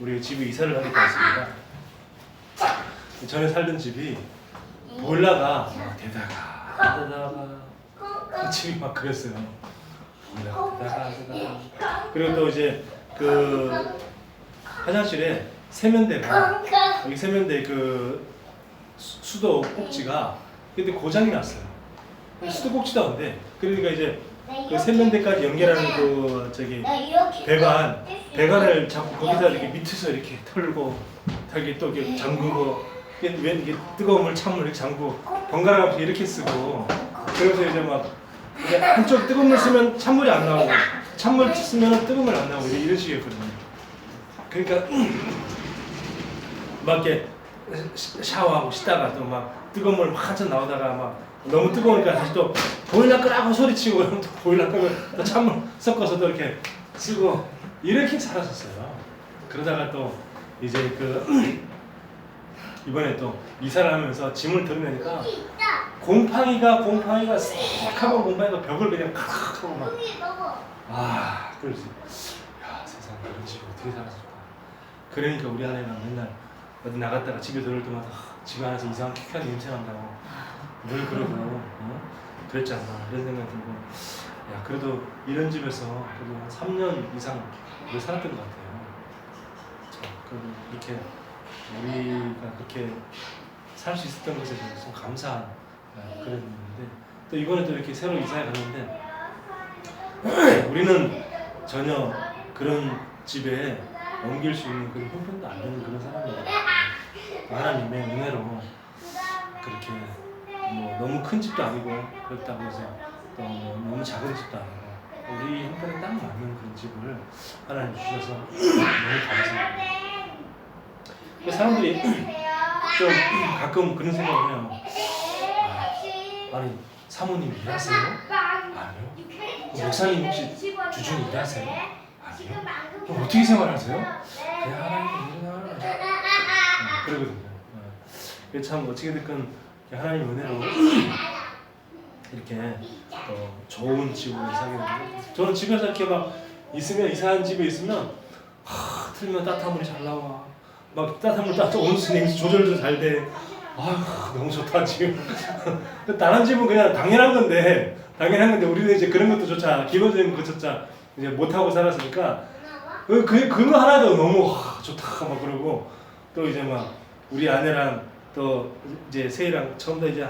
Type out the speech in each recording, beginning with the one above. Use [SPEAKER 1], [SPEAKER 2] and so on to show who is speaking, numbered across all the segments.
[SPEAKER 1] 우리 집에 이사를 하게 되었습니다. 전에 살던 집이 보일러가 막 대다가 그 집이 막 그랬어요. 보일러가 대다가 그리고 또 이제 그 화장실에 세면대가 여기 세면대 그 수도 꼭지가 근데 고장이 났어요. 수도 꼭지도 안 돼. 그러니까 이제 그 세면대까지 연결하는 그 저기 배관을 자꾸 거기다 이렇게 밑에서 이렇게 털고 또 이렇게 잠그고 이게 뜨거운 물 찬물 이렇게 잠그고 번갈아 가면서 이렇게 쓰고 그래서 이제 막 이제 한쪽 뜨거운 물 쓰면 찬물이 안 나오고 찬물 쓰면 뜨거운 물 안 나오고 이런 식이었거든요. 그러니까 막 이렇게 샤워하고 씻다가 또 막 뜨거운 물 막 한참 나오다가 막 너무 뜨거우니까 다시 또 보일러 끄라고 소리치고 또 보일러 끄면 또 찬물 섞어서 또 이렇게 쓰고 이렇게 살았었어요. 그러다가 또 이제 그 이번에 또 이사를 하면서 짐을 덜어내니까 곰팡이가 새카만 곰팡이가 벽을 그냥 칵 하고 막 그러지. 야 세상에 이런 집이 어떻게 살았을까. 그러니까 우리 아내랑 맨날 어디 나갔다가 집에 들어올 때마다 집 안에서 이상한 퀴퀴한 냄새 난다고 늘 그러고 그랬잖아 이런 생각 들고 야 그래도 이런 집에서 그래도 한 3년 이상 오래 살았던 것 같아요. 자, 그래도 이렇게 우리가 그렇게 살 수 있었던 것에 대해서 좀 감사한 그런 일인데 또 이번에 또 이렇게 새로 이사해 갔는데 우리는 전혀 그런 집에 옮길 수 있는 그런 형편도 안 되는 그런 사람이에요. 하나님의 은혜로 그렇게 뭐 너무 큰 집도 아니고 그렇다고 해서 또 너무 작은 집도 아니고 우리 형편에 딱 맞는 그런 집을 하나님 주셔서 너무 감사합니다. 사람들이 좀 가끔 그런 생각을 해요. 아니 사모님 일하세요? 아니요. 목사님 혹시 주중에 일하세요? 아니요. 그럼 어떻게 생활하세요? 그냥 하나님 일을 그러거든요. 참 어떻게 됐건 하나님 은혜로 이렇게 좋은 집으로 이사하게 됐는데 저는 집에서 이렇게 막 있으면 이사한 집에 있으면 틀면 따뜻한 물이 잘 나와 막 따뜻한 물 온수 냉수 조절도 잘 돼. 너무 좋다 지금. 다른 집은 그냥 당연한 건데 우리는 이제 그런 것도 조차 기본적인 것조차 이제 못 하고 살았으니까 그거 하나도 너무 좋다 막 그러고 또 이제 막 우리 아내랑 또 이제 세희랑 처음 다 이제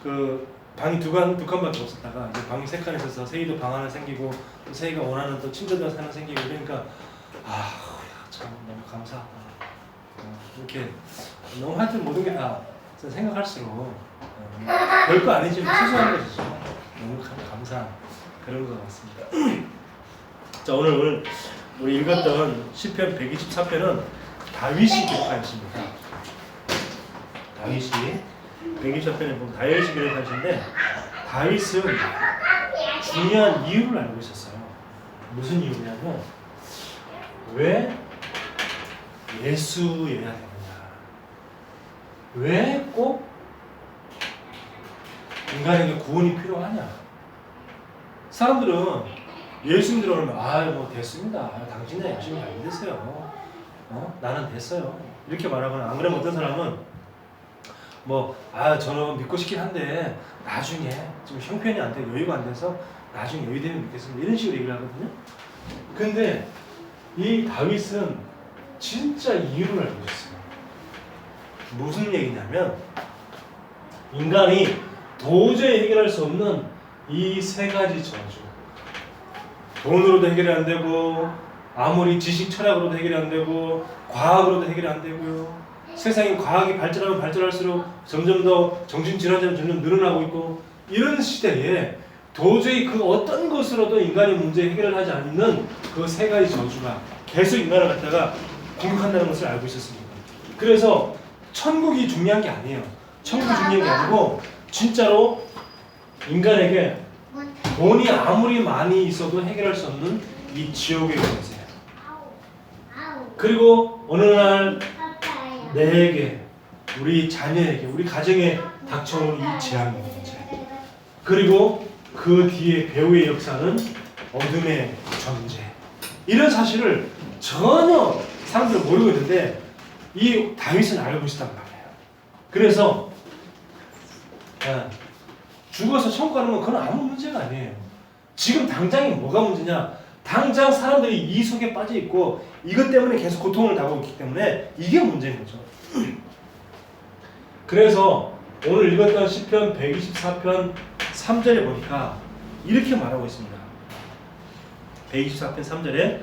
[SPEAKER 1] 그 방이 두 칸밖에 없었다가 이제 방이 세 칸 있어서 세희도 방 하나 생기고 또 세희가 원하는 또 친구들 하나 생기고 그러니까 참 너무 감사하다. 이렇게 너무 하여튼 모든 게 다 생각할수록 별거 아니지만 소소한 것이죠. 너무 감사한 그런 것 같습니다. 자 오늘 우리 읽었던 시편 124편은 다윗이 기록하였습니다. 다윗이 124편에 보면 다윗이 기록하신데 다윗은 중요한 이유를 알고 있었어요. 무슨 이유냐면 왜 예수여야 되느냐, 왜 꼭 인간에게 구원이 필요하냐. 사람들은 예수 믿으러 오면 뭐 됐습니다. 당신은 열심히 잘 믿으세요. 나는 됐어요. 이렇게 말하거나 안 그러면 어떤 사람은 저는 믿고 싶긴 한데 나중에 지금 형편이 안 돼 여유가 안 돼서 나중에 여유 되면 믿겠습니다. 이런 식으로 얘기를 하거든요. 근데 이 다윗은 진짜 이유를 알고 있어요. 무슨 얘기냐면 인간이 도저히 해결할 수 없는 이 세 가지 저주. 돈으로도 해결이 안 되고 아무리 지식 철학으로도 해결이 안 되고 과학으로도 해결이 안 되고요. 세상이 과학이 발전하면 발전할수록 점점 더 정신질환자는 점점 늘어나고 있고 이런 시대에 도저히 그 어떤 것으로도 인간의 문제 해결을 하지 않는 그 세 가지 저주가 계속 인간을 갖다가 공격한다는 것을 알고 있었습니다. 그래서 천국이 중요한 게 아니에요. 천국이 중요한 게 아니고 진짜로 인간에게 돈이 아무리 많이 있어도 해결할 수 없는 이 지옥의 문제. 그리고 어느 날 내게, 우리 자녀에게, 우리 가정에 닥쳐온 이 재앙의 문제. 그리고 그 뒤에 배후의 역사는 어둠의 존재. 이런 사실을 전혀 사람들은 모르고 있는데 이 다윗은 알고 있었단 말이에요. 그래서 죽어서 천국 가는 건 그건 아무 문제가 아니에요. 지금 당장이 뭐가 문제냐? 당장 사람들이 이 속에 빠져 있고 이것 때문에 계속 고통을 당하고 있기 때문에 이게 문제인 거죠. 그래서 오늘 읽었던 시편 124편 3절에 보니까 이렇게 말하고 있습니다. 124편 3절에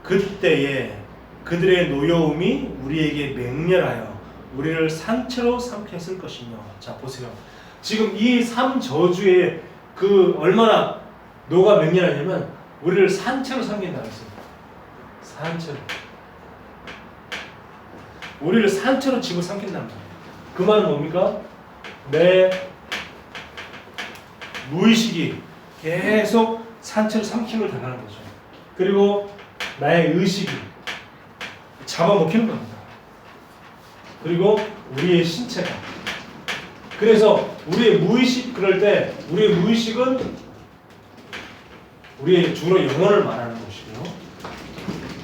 [SPEAKER 1] 그때에 그들의 노여움이 우리에게 맹렬하여 우리를 산채로 삼켰을 것이며. 자 보세요. 지금 이 3저주의 그 얼마나 노가 맹렬하냐면 우리를 산채로 삼킨다고 했어요. 산채로. 우리를 산채로 집어 삼킨다는 거예요. 그 말은 뭡니까? 내 무의식이 계속 산채로 삼킴을 당하는 거죠. 그리고 나의 의식이 잡아먹히는 겁니다. 그리고 우리의 신체가. 그래서 우리의 무의식, 그럴 때 우리의 무의식은 우리의 주로 영혼을 말하는 것이고요.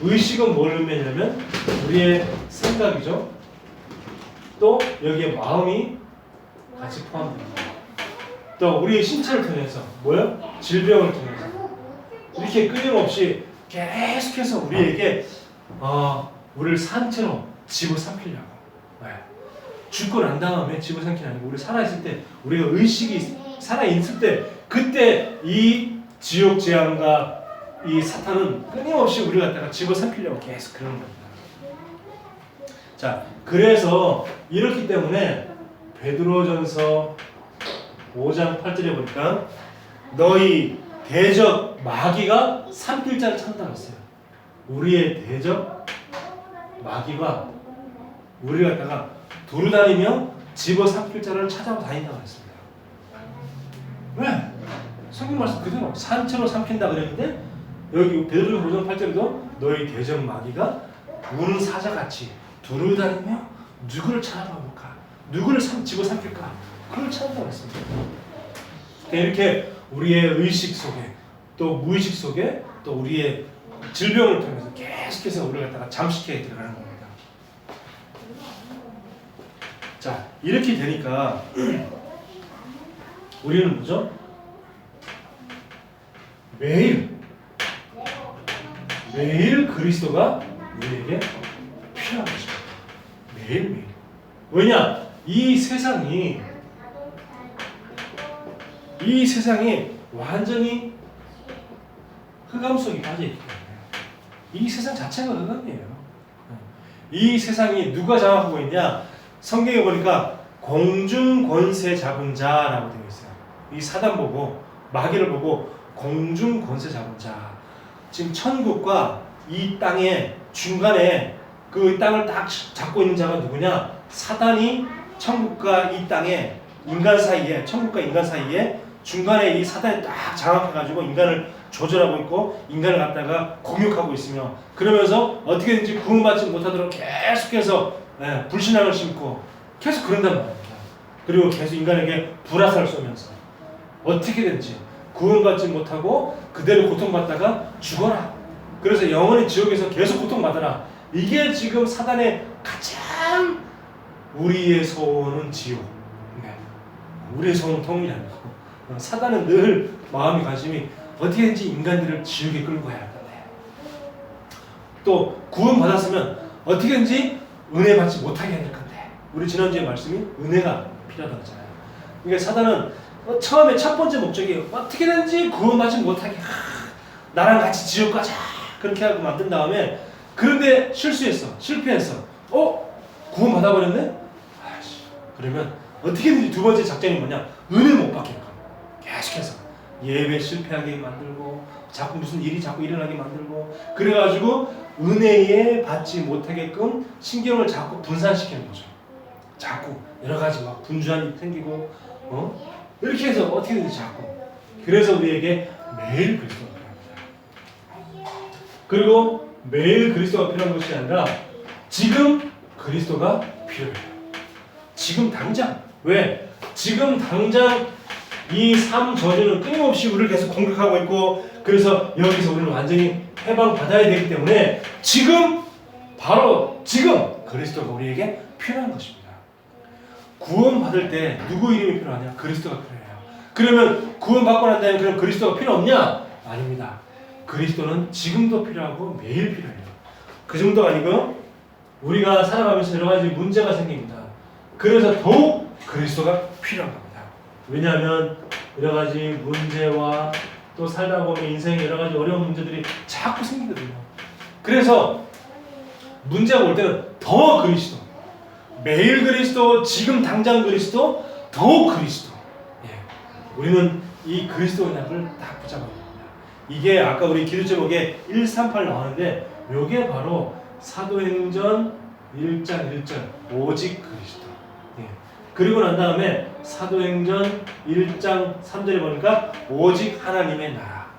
[SPEAKER 1] 의식은 뭘 의미하냐면 우리의 생각이죠. 또 여기에 마음이 같이 포함됩니다. 또 우리의 신체를 통해서 뭐요? 질병을 통해서 이렇게 끊임없이 계속해서 우리에게 우리를 산채로 집어삼키려고. 죽고 난 다음에 집어삼키는 아니고 우리 살아있을 때 우리가 의식이 살아있을 때 그때 이 지옥 재앙과 이 사탄은 끊임없이 우리를 갖다가 집어삼키려고 계속 그러는 겁니다. 자, 그래서 이렇기 때문에 베드로전서 5장 8절에 보니까 너희 대적 마귀가 삼킬 자를 찾는다고 했어요. 우리의 대적 마귀가 우리를 갖다가 두루다니며 집어삼킬 자를 찾아고 다닌다고 했습니다. 왜? 성경 말씀 그대로 산채로 삼킨다 그랬는데 여기 베드로전서 5장 8절에도 너희 대적 마귀가 우는 사자같이 두루다니며 누구를 찾아볼까? 누구를 집어삼킬까? 그걸 찾는다고 했습니다. 이렇게 우리의 의식 속에 또 무의식 속에 또 우리의 질병을 통해서 계속해서 우리를 갖다가 잠식해 들어가는 겁니다. 자, 이렇게 되니까 우리는 뭐죠? 매일 그리스도가 우리에게 필요한 것입니다. 매일매일. 왜냐? 이 세상이 완전히 흑암 속에 빠져있기 때문에 이 세상 자체가 흑암이에요. 이 세상이 누가 장악하고 있냐? 성경에 보니까 공중 권세 잡은 자라고 되어 있어요. 이 사단 보고 마귀를 보고 공중 권세 잡은 자. 지금 천국과 이 땅의 중간에 그 땅을 딱 잡고 있는 자가 누구냐? 사단이 천국과 이 땅에 인간 사이에 천국과 인간 사이에 중간에 이 사단이 딱 장악해가지고 인간을 조절하고 있고 인간을 갖다가 공격하고 있으며 그러면서 어떻게든지 구원받지 못하도록 계속해서 불신앙을 심고 계속 그런단 말입니다. 그리고 계속 인간에게 불화살을 쏘면서 어떻게든지 구원받지 못하고 그대로 고통받다가 죽어라. 그래서 영원히 지옥에서 계속 고통받아라. 이게 지금 사단의 가장 우리의 소원은 지옥. 우리의 소원은 통일이라는 거. 사단은 늘 마음이 관심이 어떻게든지 인간들을 지옥에 끌고 가야 할 건데 또 구원받았으면 어떻게든지 은혜 받지 못하게 해야 될 건데 우리 지난주에 말씀이 은혜가 필요하다고 했잖아요. 그러니까 사단은 처음에 첫 번째 목적이 어떻게든지 구원받지 못하게 나랑 같이 지옥 가자 그렇게 하고 만든 다음에 그런데 실패했어. 구원 받아버렸네? 그러면 어떻게든지 두 번째 작전이 뭐냐? 은혜 못 받게 하는 거야. 계속해서 예배 실패하게 만들고 자꾸 무슨 일이 자꾸 일어나게 만들고 그래가지고 은혜에 받지 못하게끔 신경을 자꾸 분산시키는 거죠. 자꾸 여러 가지 막 분주한 일이 생기고 이렇게 해서 어떻게든지 자꾸 그래서 우리에게 매일 그리스도가 필요합니다. 그리고 매일 그리스도가 필요한 것이 아니라 지금 그리스도가 필요해요. 지금 당장. 왜? 지금 당장 이 삶 저주는 끊임없이 우리를 계속 공격하고 있고 그래서 여기서 우리는 완전히 해방받아야 되기 때문에 지금 바로 지금 그리스도가 우리에게 필요한 것입니다. 구원받을 때 누구 이름이 필요하냐? 그리스도가 필요해요. 그러면 구원받고 난 다음에 그럼 그리스도가 필요 없냐? 아닙니다. 그리스도는 지금도 필요하고 매일 필요해요. 그 정도가 아니고 우리가 살아가면서 여러 가지 문제가 생깁니다. 그래서 더욱 그리스도가 필요한 겁니다. 왜냐하면 여러 가지 문제와 또 살다 보면 인생에 여러 가지 어려운 문제들이 자꾸 생기거든요. 그래서 문제가 올 때는 더 그리스도, 매일 그리스도, 지금 당장 그리스도, 더욱 그리스도. 예. 우리는 이 그리스도 언약을 딱 붙잡아야 됩니다. 이게 아까 우리 기도 제목에 138 나오는데 이게 바로 사도행전 1장 1절 오직 그리스도. 예. 그리고 난 다음에 사도행전 1장 3절에 보니까 오직 하나님의 나라.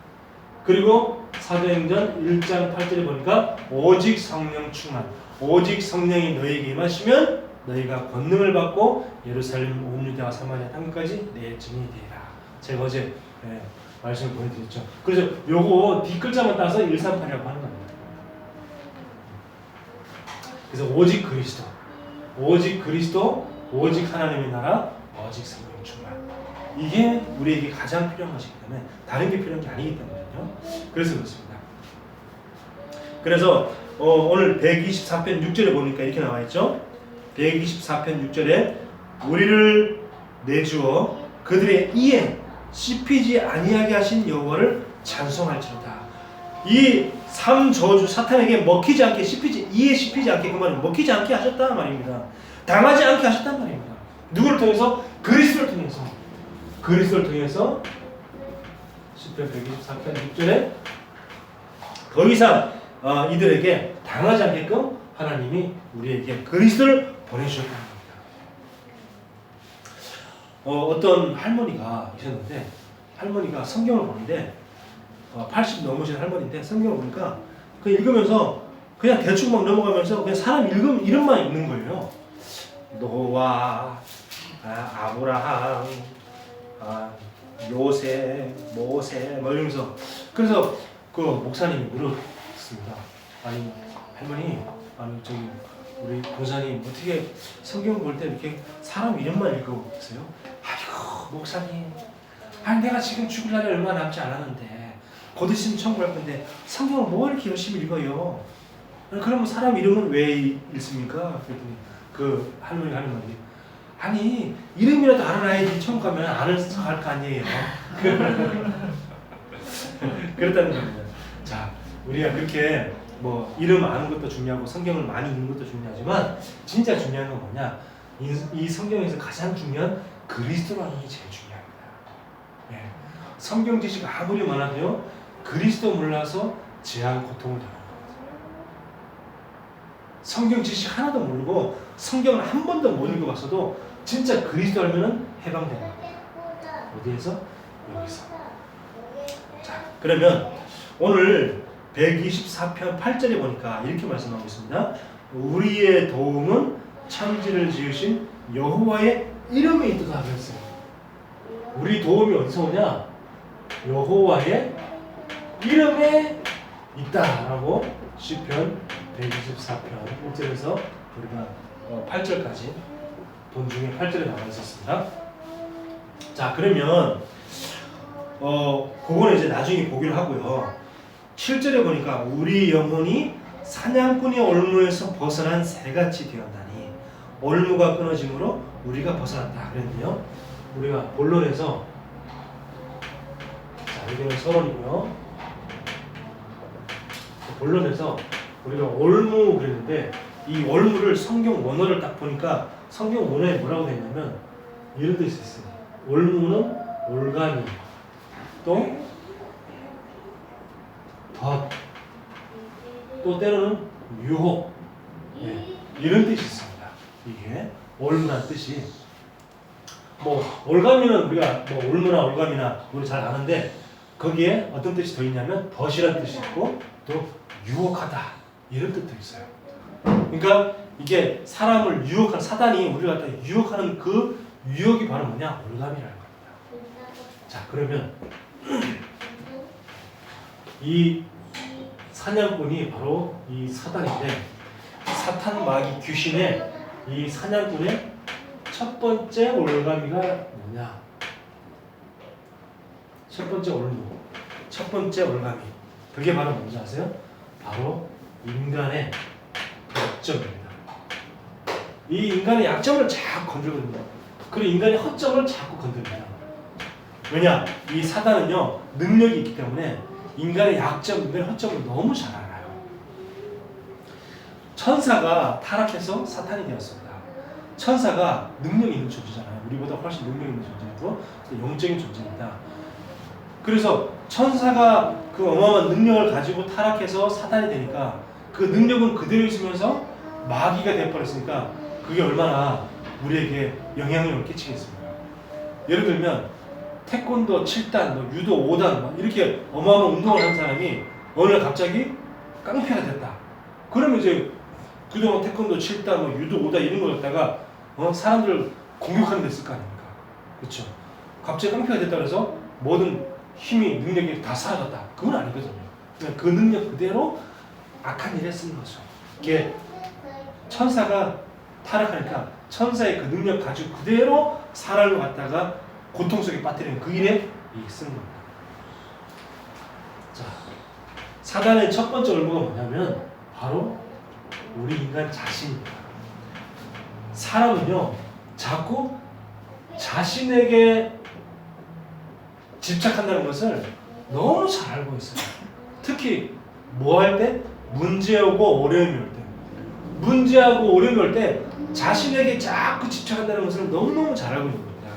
[SPEAKER 1] 그리고 사도행전 1장 8절에 보니까 오직 성령 충만. 오직 성령이 너희에게 임하시면 너희가 권능을 받고 예루살렘 온 유대와 사마리아 땅까지 내 증인이 되리라. 제가 어제 말씀을 보여드렸죠. 그래서 요거 뒷글자만 따서 138이라고 하는 겁니다. 그래서 오직 그리스도, 오직 그리스도, 오직 하나님의 나라, 오직 성령 충만. 이게 우리에게 가장 필요한 것이기 때문에 다른 게 필요한 게 아니기 때문에요. 그래서 그렇습니다. 그래서 오늘 124편 6절에 보니까 이렇게 나와 있죠. 124편 6절에 우리를 내주어 그들의 이에 씹히지 아니하게 하신 여호와를 찬송할지로다. 이 삼저주 사탄에게 먹히지 않게 이에 씹히지 않게 그 말은 먹히지 않게 하셨다 말입니다. 당하지 않게 하셨단 말입니다. 누구를 통해서? 그리스도를 통해서. 그리스도를 통해서 시편 124편 6절에 더 이상 이들에게 당하지 않게끔 하나님이 우리에게 그리스도를 보내주셨다는 겁니다. 어떤 할머니가 있었는데 할머니가 성경을 보는데 80 넘으신 할머니인데 성경을 보니까 그 읽으면서 그냥 대충 막 넘어가면서 그냥 사람 이름만 읽는 거예요. 노아, 아브라함, 요셉, 모세 뭐 이러면서. 그래서 그 목사님이 물었습니다. 아니 할머니, 저기 우리 보사님 어떻게 성경 볼 때 이렇게 사람 이름만 읽어보세요? 아이고 목사님, 아니 내가 지금 죽을 날이 얼마 남지 않았는데 곧 있으면 천국 갈 건데 성경을 뭐 이렇게 열심히 읽어요? 그러면 사람 이름은 왜 읽습니까? 그랬더니 그 할머니가 하는 말이, 아니 이름이라도 알아놔야지 천국 가면 안 할 거 아니에요. 그랬다는 겁니다. 자, 우리가 그렇게 뭐 이름 아는 것도 중요하고 성경을 많이 읽는 것도 중요하지만 진짜 중요한 건 뭐냐? 이 성경에서 가장 중요한 그리스도라는 게 제일 중요합니다. 예. 성경 지식 아무리 많아도요, 그리스도 몰라서 죄악 고통을 당하는 겁니다. 성경 지식 하나도 모르고 성경을 한 번도 못 읽어봤어도 진짜 그리스도 알면은 해방되는 겁니다. 어디에서? 여기서. 자, 그러면 오늘 124편 8절에 보니까 이렇게 말씀하고 있습니다. 우리의 도움은 천지를 지으신 여호와의 이름에 있도다 하셨어요. 우리 도움이 어디서 오냐? 여호와의 이름에 있다라고 시편 124편 1절에서 우리가 8절까지 본 중에 8절에 나와 있었습니다. 자, 그러면 그거는 이제 나중에 보기로 하고요. 7절에 보니까 우리 영혼이 사냥꾼의 올무에서 벗어난 새같이 되었나니 올무가 끊어짐으로 우리가 벗어났다 그랬는데요. 우리가 본론에서, 자, 여기는 서론이고요. 본론에서 우리가 올무 그랬는데 이 올무를 성경 원어를 딱 보니까 성경 원어에 뭐라고 되어 있냐면 이런 뜻이 있어요. 올무는 올가미, 또 덫, 또 때로는 유혹, 이런 뜻이 있습니다. 이게 올무란 뜻이, 뭐 올가미는 우리가 뭐 올무나 올가미나 우리 잘 아는데 거기에 어떤 뜻이 더 있냐면 덫이란 뜻이 있고 또 유혹하다 이런 뜻도 있어요. 그러니까 이게 사람을 유혹한, 사단이 우리를 갖다 유혹하는 그 유혹이 바로 뭐냐? 올가미라는 겁니다. 자, 그러면 이 사냥꾼이 바로 이 사단인데 사탄 마귀 귀신의 이 사냥꾼의 첫 번째 올가미가 뭐냐? 첫 번째 올무, 첫 번째 올가미. 그게 바로 뭔지 아세요? 바로 인간의 약점입니다. 이 인간의 약점을 자꾸 건드리거든요. 그리고 인간의 허점을 자꾸 건드립니다. 왜냐? 이 사단은요, 능력이 있기 때문에 인간의 약점, 인간의 허점을 너무 잘 알아요. 천사가 타락해서 사탄이 되었습니다. 천사가 능력 있는 존재잖아요. 우리보다 훨씬 능력 있는 존재고 영적인 존재입니다. 그래서 천사가 그 어마어마한 능력을 가지고 타락해서 사탄이 되니까 그 능력은 그대로 있으면서 마귀가 되어버렸으니까 그게 얼마나 우리에게 영향력을 끼치겠습니까? 예를 들면 태권도 7단, 유도 5단 이렇게 어마어마한 운동을 한 사람이 어느 날 갑자기 깡패가 됐다. 그러면 이제 그동안 태권도 7단, 유도 5단 이런 걸 갖다가 사람들을 공격하는 데 쓸 거 아닙니까? 그렇죠? 갑자기 깡패가 됐다 그래서 모든 힘이, 능력이 다 사라졌다. 그건 아니거든요. 그냥 그 능력 그대로 악한 일에 쓰는 거죠. 이게 천사가 타락하니까 천사의 그 능력 가지고 그대로 사람을 갖다가 고통 속에 빠뜨리는 그 일에 쓰는 겁니다. 자, 사단의 첫 번째 얼마가 뭐냐면 바로 우리 인간 자신입니다. 사람은요 자꾸 자신에게 집착한다는 것을 너무 잘 알고 있어요. 특히 뭐 할 때? 문제하고 어려움이 올 때. 문제하고 어려움이 올 때 자신에게 자꾸 집착한다는 것을 너무너무 잘 알고 있는 겁니다.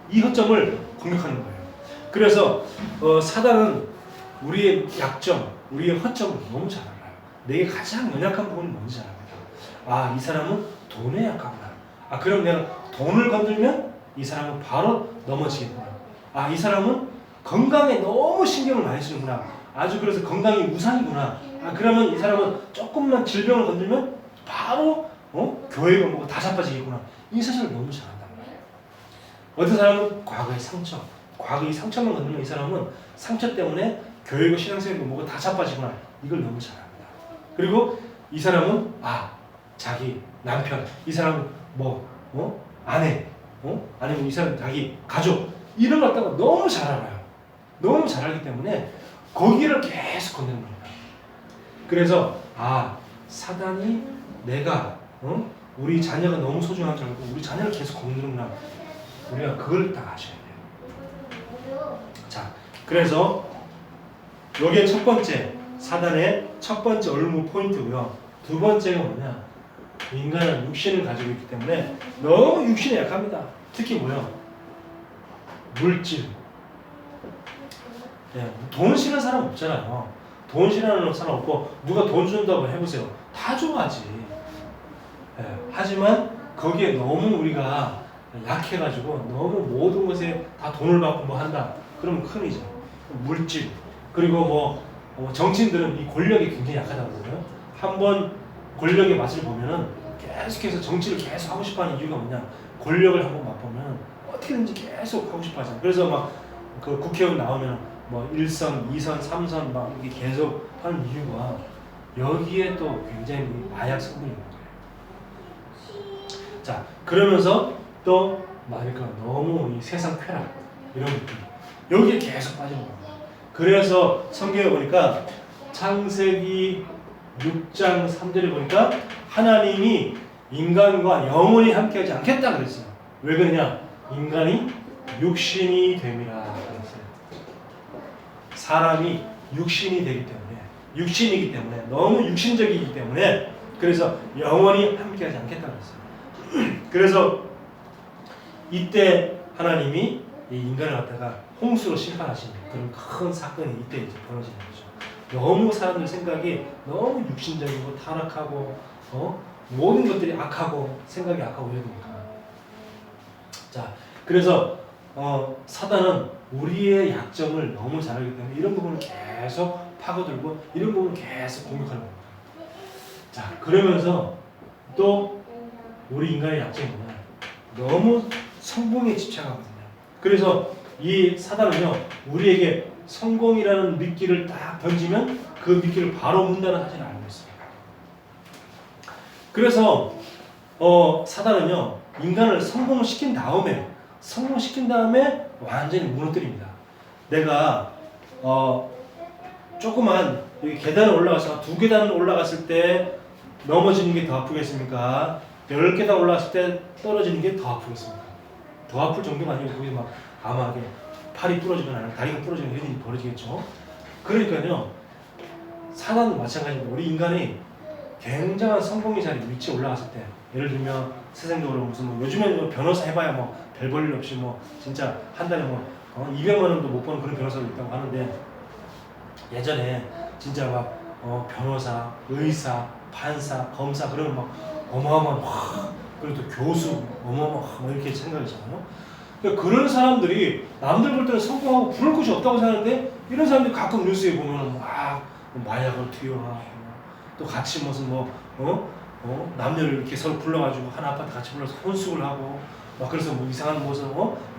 [SPEAKER 1] 이 허점을 공격하는 거예요. 그래서 사단은 우리의 약점, 우리의 허점을 너무 잘 알아요. 내게 가장 연약한 부분이 뭔지 잘 압니다. 아, 이 사람은 돈에 약하구나. 아, 그럼 내가 돈을 건들면 이 사람은 바로 넘어지겠구나. 아, 이 사람은 건강에 너무 신경을 많이 쓰는구나. 아주 그래서 건강이 우상이구나. 아, 그러면 이 사람은 조금만 질병을 건들면 바로 교회가 뭐고 다 자빠지겠구나. 이 사실을 너무 잘 안단 말이에요. 어떤 사람은 과거의 상처, 과거의 상처만 건들면 이 사람은 상처 때문에 교회고 신앙생활고 뭐고 다 자빠지구나. 이걸 너무 잘 압니다. 그리고 이 사람은 자기 남편, 이 사람은 아내, 아니면 이 사람 자기 가족 이런 걸 갖다가 너무 잘 알아요. 너무 잘 알기 때문에 거기를 계속 건드는 겁니다. 그래서 사단이 내가 우리 자녀가 너무 소중한 줄 알고 우리 자녀를 계속 건드는구나. 우리가 그걸 딱 아셔야 돼요. 자, 그래서 여기에 첫 번째 사단의 첫 번째 얼무 포인트고요. 두 번째가 뭐냐? 인간은 육신을 가지고 있기 때문에 너무 육신에 약합니다. 특히 물질. 돈 싫은 사람 없잖아요. 돈 싫어하는 사람 없고 누가 돈 준다고 해보세요. 다 좋아하지. 하지만 거기에 너무 우리가 약해가지고 너무 모든 것에 다 돈을 받고 뭐 한다. 그러면 큰일이죠. 물질. 그리고 정치인들은 이 권력이 굉장히 약하다고 그러거든요. 한번 권력의 맛을 보면은 계속해서 정치를 계속 하고 싶어하는 이유가 뭐냐? 권력을 한번 맛보면 어떻게든지 계속 하고 싶어하잖아요. 그래서 그 국회의원 나오면 1선, 2선, 3선 이렇게 계속 하는 이유가 여기에 또 굉장히 마약 성분이 있는 거예요. 자, 그러면서 또 너무 이 세상 쾌락 이런 느낌 여기에 계속 빠지는 겁니다. 그래서 성경에 보니까 창세기 6장 3절에 보니까 하나님이 인간과 영원히 함께하지 않겠다 그랬어요. 왜 그러냐? 인간이 육신이 됨이라 그랬어요. 사람이 육신이 되기 때문에, 육신이기 때문에, 너무 육신적이기 때문에 그래서 영원히 함께하지 않겠다 그랬어요. 그래서 이때 하나님이 이 인간을 갖다가 홍수로 심판하시는 그런 큰 사건이 이때 이제 벌어지는 거죠. 너무 사람들 생각이 너무 육신적이고 타락하고 모든 것들이 악하고 생각이 악하고 이러니까. 자, 그래서 사단은 우리의 약점을 너무 잘 알기 때문에 이런 부분을 계속 파고들고 이런 부분을 계속 공격하는 겁니다. 자, 그러면서 또 우리 인간의 약점이 뭐냐? 너무 성공에 집착하거든요. 그래서 이 사단은요, 우리에게 성공이라는 미끼를 딱 던지면 그 미끼를 바로 문다는 사실을 알고 있습니다. 그래서 사단은요 인간을 성공시킨 다음에 완전히 무너뜨립니다. 내가 조그만 여기 계단을 올라가서 2계단을 올라갔을 때 넘어지는 게 더 아프겠습니까? 10계단 올라갔을 때 떨어지는 게 더 아프겠습니까? 더 아플 정도가 아니고 거기서 막 암하게 팔이 부러지거나 다리가 부러지거나 이런 일이 벌어지겠죠. 그러니까요 사단도 마찬가지입니다. 우리 인간이 굉장한 성공의 자리 위치에 올라갔을 때 예를 들면 세상적으로 무슨 요즘에는 변호사 해봐야 별 볼 일 없이 진짜 한 달에 200만 원도 못 버는 그런 변호사도 있다고 하는데 예전에 진짜 변호사, 의사, 판사, 검사 그러면 어마어마한 그리고 또 교수 어마어마한 이렇게 생각이잖아요. 그러니까 그런 사람들이 남들 볼 때는 성공하고 부를 곳이 없다고 생각하는데 이런 사람들이 가끔 뉴스에 보면은 마약을 투여하고 또 같이 무슨 남녀를 이렇게 서로 불러가지고 한 아파트 같이 불러서 혼숙을 하고 그래서 이상한 무슨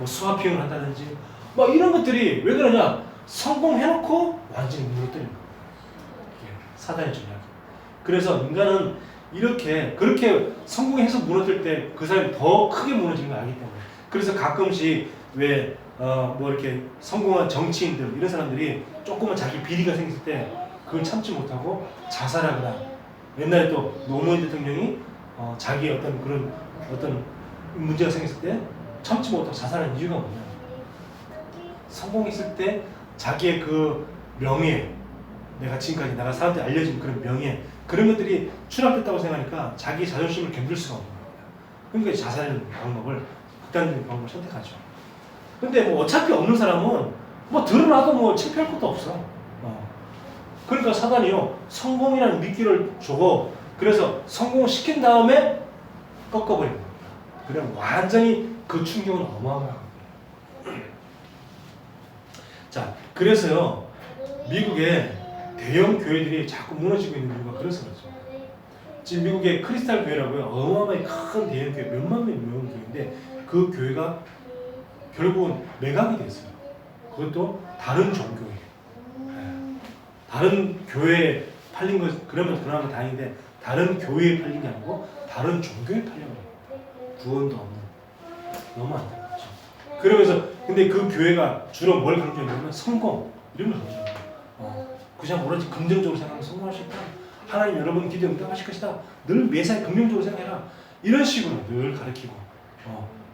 [SPEAKER 1] 수화피행을 한다든지 이런 것들이 왜 그러냐 성공해놓고 완전히 무너뜨리는 거예요. 사단의 전략. 그래서 인간은 그렇게 성공해서 무너질 때 그 사람이 더 크게 무너지는 걸 알기 때문에 그래서 가끔씩 왜 이렇게 성공한 정치인들 이런 사람들이 조금만 자기 비리가 생겼을 때 그걸 참지 못하고 자살하거나 옛날에 또 노무현 대통령이 자기 어떤 문제가 생겼을 때 참지 못하고 자살한 이유가 뭐냐 성공했을 때 자기의 그 명예 내가 지금까지 내가 사람한테 알려진 그런 명예 그런 것들이 추락됐다고 생각하니까 자기 자존심을 견딜 수가 없는 겁니다. 그러니까 자살하는 방법을 극단적인 방법을 선택하죠. 근데 어차피 없는 사람은 드러나도 창피할 것도 없어. 그러니까 사단이요 성공이라는 미끼를 주고 그래서 성공시킨 다음에 꺾어버리는 겁니다. 그럼 완전히 그 충격은 어마어마한 겁니다. 자, 그래서요 미국의 대형 교회들이 자꾸 무너지고 있는 이유가 그래서 그렇죠. 지금 미국의 크리스탈 교회라고요 어마어마하게 큰 대형 교회 몇만 명이 모이는 교회인데 그 교회가 결국은 매각이 됐어요. 그것도 다른 종교에 다른 교회에 팔린 것 그러면 그나마 다행인데 다른 교회에 팔린 게 아니고 다른 종교에 팔려버린 거예요. 구원도 없는 너무 안타깝죠. 그러면서 근데 그 교회가 주로 뭘 강조했냐면 성공 이런 걸 강조해요. 그냥 오로지 긍정적으로 생각하면 성공할 수 있다. 하나님 여러분 기도에 응답하실 것이다. 늘 매사에 긍정적으로 생각해라. 이런 식으로 늘 가르치고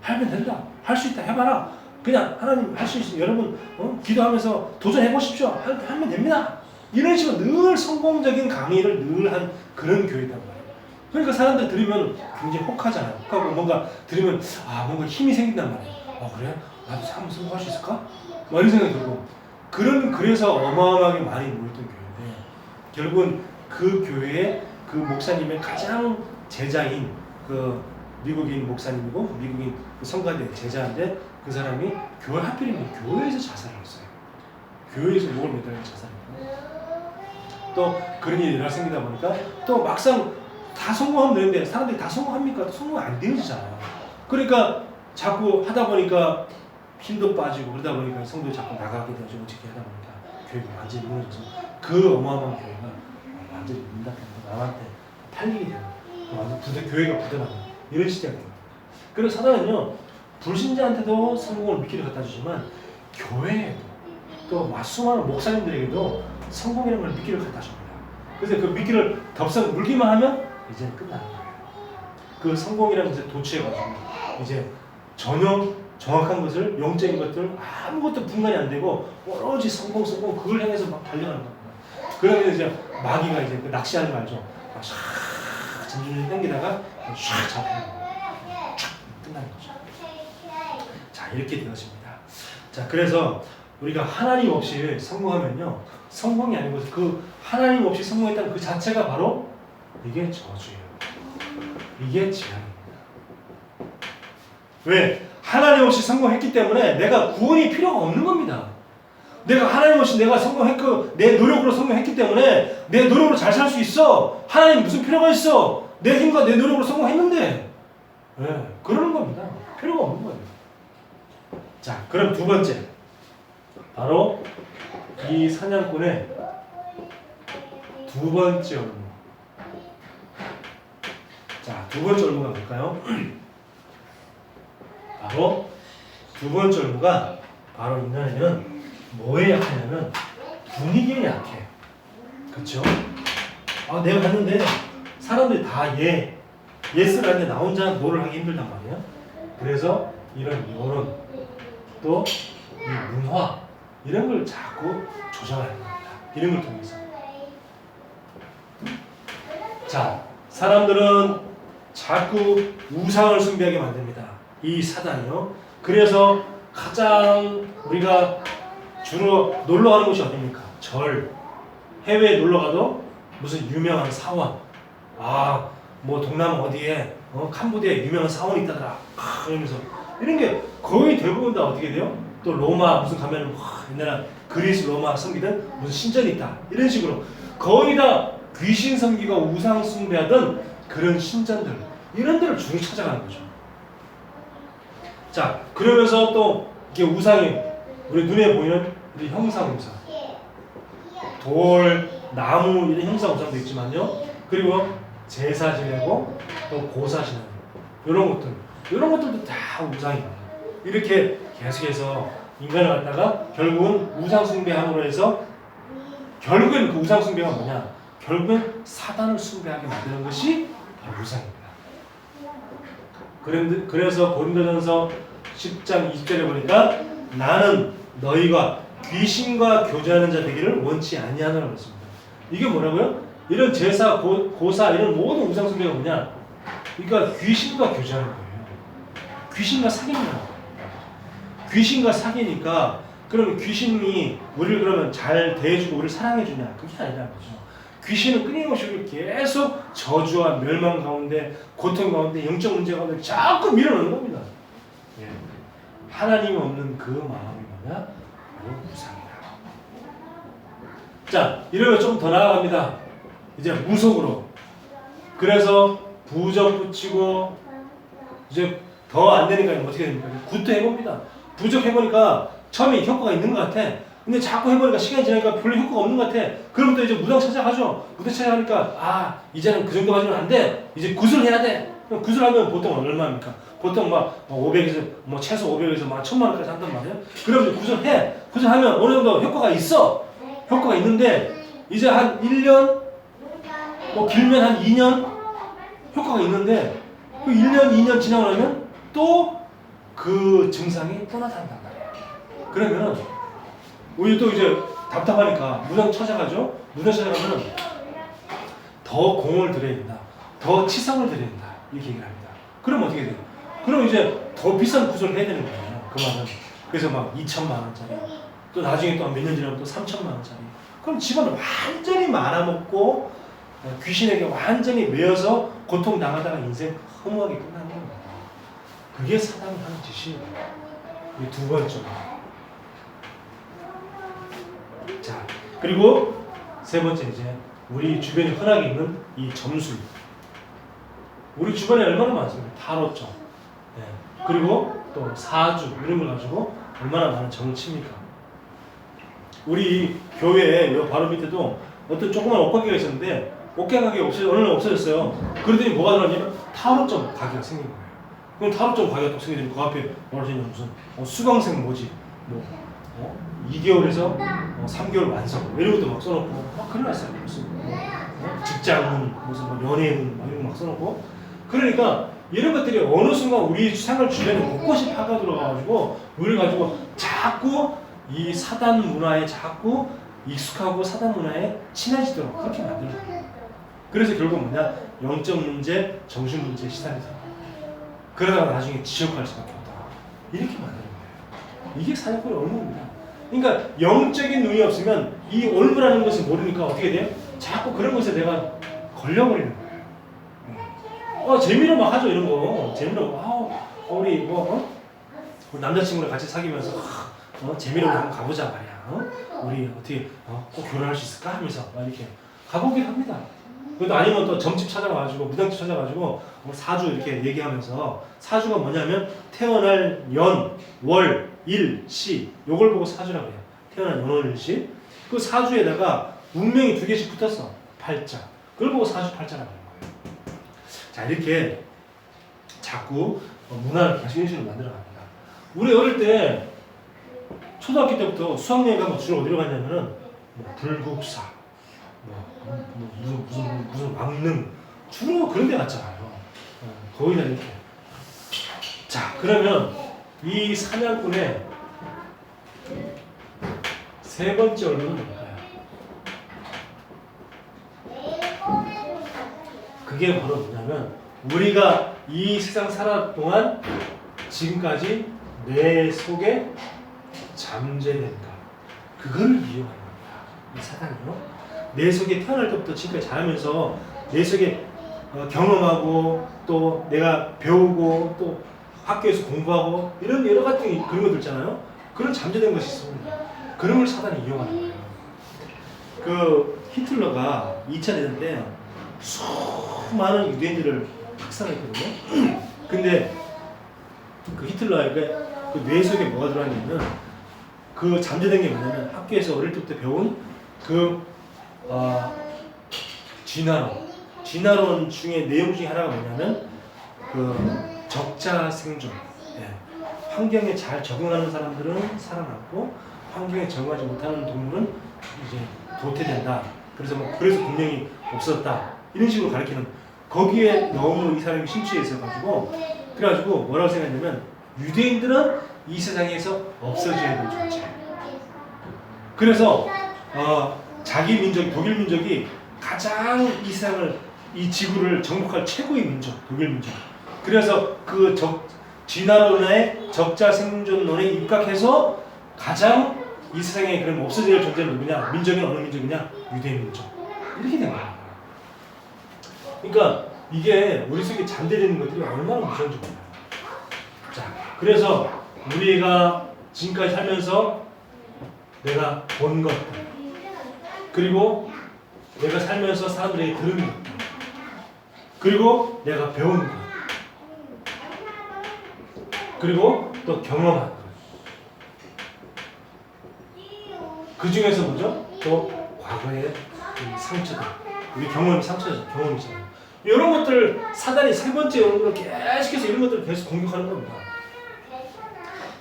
[SPEAKER 1] 하면 된다. 할 수 있다. 해봐라. 그냥 하나님 할 수 있어. 여러분 기도하면서 도전해 보십시오. 하면 됩니다. 이런 식으로 늘 성공적인 강의를 늘 한 그런 교회단 말이에요. 그러니까 사람들 들으면 굉장히 혹하잖아요. 혹하고 뭔가 들으면 뭔가 힘이 생긴단 말이에요. 그래? 나도 한번 성공할 수 있을까? 이런 생각이 들고 그래서 어마어마하게 많이 모였던 교회인데 결국은 그 교회의 그 목사님의 가장 제자인 그 미국인 목사님이고 미국인 그 성가대 제자인데 그 사람이 하필이면 교회에서 자살을 했어요. 교회에서 목을 매달려 자살했고 또 그런 일이 생기다 보니까 또 막상 다 성공하면 되는데 사람들이 다 성공합니까? 성공 안 되어지잖아요. 그러니까 자꾸 하다 보니까 힘도 빠지고 그러다 보니까 성도들이 자꾸 나가게 되죠. 어떻게 하다 보니까 교회가 완전히 무너져서 그 어마어마한 교회가 완전히 문닫혀서 남한테 팔리게 되는 완전 교회가 부도나는 이런 시대가 됩니다. 그래서 사단은요 불신자한테도 성공을 미끼를 갖다 주지만 교회에도 또 수많은 목사님들에게도 성공이라는 걸 미끼를 갖다 줍니다. 그래서 그 미끼를 덥석 물기만 하면 이제 끝나는 거예요. 그 성공이라는 것에 도취해가지고 이제 전혀 정확한 것을 영적인 것들 아무것도 분간이 안 되고 오로지 성공 그걸 향해서 막 달려가는 겁니다. 그러면 이제 마귀가 이제 그 낚시하는 거 알죠? 샥 점점 당기다가 샥 잡히는 거예요. 촥 끝나는 거죠. 자 이렇게 되었습니다. 자 그래서 우리가 하나님 없이 성공하면요 성공이 아니고 그 하나님 없이 성공했다는 그 자체가 바로 이게 저주예요. 이게 재앙입니다. 왜? 하나님 없이 성공했기 때문에 내가 구원이 필요가 없는 겁니다. 내가 하나님 없이 내가 성공했고 내 노력으로 성공했기 때문에 내 노력으로 잘 살 수 있어. 하나님 무슨 필요가 있어? 내 힘과 내 노력으로 성공했는데 그러는 겁니다. 필요가 없는 거예요. 자 그럼 두 번째 바로 이 사냥꾼의 두 번째 업무 자, 두 번째 올무가 뭘까요? 바로 두 번째 올무가 바로 인간에는 뭐에 약하냐면 분위기에 약해. 그쵸? 아, 내가 갔는데 사람들이 다 예스를 하는데 나 혼자 노를 하기 힘들단 말이야. 그래서 이런 여론 또 이 문화 이런 걸 자꾸 조장하는 겁니다. 이런 걸 통해서. 자, 사람들은 자꾸 우상을 숭배하게 만듭니다. 이 사단이요. 그래서 가장 우리가 주로 놀러 가는 곳이 어디입니까? 절. 해외에 놀러 가도 무슨 유명한 사원. 아, 뭐 동남아 어디에 캄보디아에 유명한 사원이 있다더라. 이러면서 이런 게 거의 대부분 다 어떻게 돼요? 또 로마 무슨 가면 옛날에 그리스 로마 섬기던 무슨 신전이 있다. 이런 식으로 거의 다 귀신 섬기고 우상 숭배하던 그런 신전들 이런 데를 주로 찾아가는 거죠. 자, 그러면서 또 이게 우상이 우리 눈에 보이는 우리 형상우상, 돌, 나무 이런 형상우상도 있지만요. 그리고 제사 지내고 또 고사 지내고 이런 것들도 다 우상입니다. 이렇게 계속해서 인간을 갖다가 결국은 우상 숭배함으로 해서 결국엔 그 우상 숭배가 뭐냐? 결국엔 사단을 숭배하게 만드는 것이 바로 우상입니다. 그래서 고린도전서 10장 20절에 보니까 나는 너희가 귀신과 교제하는 자 되기를 원치 아니하노라고 했습니다. 이게 뭐라고요? 이런 제사, 고사 이런 모든 우상 숭배가 뭐냐? 그러니까 귀신과 교제하는 거예요. 귀신과 사귀는 거예요. 귀신과 사귀니까 그러면 귀신이 우리를 그러면 잘 대해주고 우리를 사랑해주냐? 그게 아니라는 거죠. 귀신은 끊임없이 우리를 계속 저주와 멸망 가운데, 고통 가운데, 영적 문제 가운데 자꾸 밀어넣는 겁니다. 예. 하나님이 없는 그 마음이 뭐냐? 바로 우상이다. 자, 이러면 좀 더 나아갑니다. 이제 무속으로. 그래서 부적 붙이고 이제 더 안 되니까 어떻게 됩니까? 굿도 해봅니다. 부적 해보니까 처음에 효과가 있는 것 같아. 근데 자꾸 해보니까 시간이 지나니까 별로 효과가 없는 것 같아. 그럼 또 이제 무당 찾아가죠. 무당 찾아가니까 아 이제는 그 정도 가지고는 안 돼. 이제 굿을 해야 돼. 그럼 굿을 하면 보통 얼마입니까? 보통 막 500에서 뭐 최소 500에서 막 1000만 원까지 한단 말이에요. 그럼 이제 굿을 해. 굿을 하면 어느 정도 효과가 있어. 효과가 있는데 이제 한 1년 뭐 길면 한 2년 효과가 있는데 그 1년 2년 지나고 나면 또 그 증상이 또 나타난단 말이에요. 그러면 우리 또 이제 답답하니까 무당 찾아가죠. 무당 찾아가면 더 공을 들여야 된다. 더 치성을 들여야 된다. 이렇게 얘기를 합니다. 그럼 어떻게 돼요? 그럼 이제 더 비싼 구슬을 해야 되는 거예요. 그 말은. 그래서 막 2천만 원짜리 또 나중에 또 몇 년 지나면 또 3천만 원짜리 그럼 집안을 완전히 말아먹고 귀신에게 완전히 매여서 고통당하다가 인생 허무하게 끝나는 겁니다. 그게 사단이 하는 짓이에요. 이 두 번째로. 자, 그리고 세 번째 이제 우리 주변에 흔하게 있는 이 점술. 우리 주변에 얼마나 많습니까? 타로점. 네. 그리고 또 사주 이런 걸 가지고 얼마나 많은 정치입니까? 우리 교회에 요 바로 밑에도 어떤 조그만 옷가게가 있었는데 옷가게 어느 날 없어졌어요. 그러더니 뭐가 들어왔냐면 타로점 가게가 생긴 거예요. 그럼 타로점 가게가 또 생기더니 그 앞에 뭐라 하냐면 무슨 수강생 뭐지? 뭐 2개월에서 3개월 완성 이런 것도 막 써놓고 막 큰일 났어요. 무슨 직장운 무슨 뭐 연예인 막 이런 거 막 써놓고 그러니까 이런 것들이 어느 순간 우리 생활 주변에 곳곳이 파가 들어가가지고 우리를 가지고 자꾸 이 사단 문화에 자꾸 익숙하고 사단 문화에 친해지도록 그렇게 만드는 거예요. 그래서 결국 뭐냐? 영적 문제, 정신 문제에 시달리잖아. 그러다가 나중에 지옥 갈 수밖에 없다. 이렇게 만드는 거예요. 이게 사냥꾼의 올무입니다. 그러니까 영적인 눈이 없으면 이 올무라는 것을 모르니까 어떻게 돼요? 자꾸 그런 것에 내가 걸려버리는 거예요. 재미로 막 하죠 이런 거. 재미로 우리 우리 남자친구랑 같이 사귀면서 재미로 한번 가보자 말이야. 우리 어떻게 꼭 결혼할 수 있을까 하면서 막 이렇게 가보긴 합니다. 그래도 아니면 또 점집 찾아가지고 무당집 찾아가지고 사주 이렇게 얘기하면서 사주가 뭐냐면 태어날 연, 월, 일, 시 요걸 보고 사주라고 해요. 태어난 연, 월, 일, 시 그 사주에다가 운명이 2개씩 붙었어. 팔자 그걸 보고 사주 팔자라고 하는 거예요. 자, 이렇게 자꾸 문화를 계속 이런 식으로 만들어갑니다. 우리 어릴 때 초등학교 때부터 수학여행 가면 주로 어디로 갔냐면은 뭐 불국사, 무슨 왕릉 주로 그런 데 갔잖아요. 거기다 이렇게. 자, 그러면 이 사냥꾼의 세 번째 언론은 뭘까요? 그게 바로 뭐냐면 우리가 이 세상 살아온 동안 지금까지 내 속에 잠재된다. 그걸 이용하는 겁니다. 이 사단이요. 내 속에 태어날 때부터 지금까지 자라면서 내 속에 경험하고 또 내가 배우고 또 학교에서 공부하고 이런 여러 가지 그런 것들 있잖아요. 그런 잠재된 것이 있습니다. 그런 걸 사단이 이용하는 거예요. 그 히틀러가 2차 대전 때 수많은 유대인들을 학살했거든요. 근데 그 히틀러의 그 뇌 속에 뭐가 들어있냐면 그 잠재된 게 뭐냐면 학교에서 어릴 때부터 배운 그 진화론 중에 내용 중에 하나가 뭐냐면 그 적자 생존. 예. 환경에 잘 적응하는 사람들은 살아남고 환경에 적응하지 못하는 동물은 이제 도태된다. 그래서 그래서 분명히 없었다. 이런 식으로 가르치는 거기에 너무 이 사람이 심취해 있어가지고 그래가지고 뭐라고 생각했냐면 유대인들은 이 세상에서 없어져야 될 존재. 그래서 자기 민족 독일 민족이 가장 이 세상을 이 지구를 정복할 최고의 민족 독일 민족. 그래서 그 진화론의 적자 생존론에 입각해서 가장 이 세상에 그럼 없어져야 될 존재는 누구냐? 민족은 어느 민족이냐? 유대인 민족. 이렇게 된 거야. 그러니까 이게 우리 속에 잠재되는 것들이 얼마나 무서운지 몰라요. 자, 그래서 우리가 지금까지 살면서 내가 본 것들, 그리고 내가 살면서 사람들에게 들은 것들, 그리고 내가 배운 것, 그리고 또 경험한 것. 그 중에서 뭐죠? 또 과거의 상처들, 우리 경험이 상처죠, 경험이잖아요. 이런 것들 사단이 세 번째 연구로 계속해서 이런 것들을 계속 공격하는 겁니다.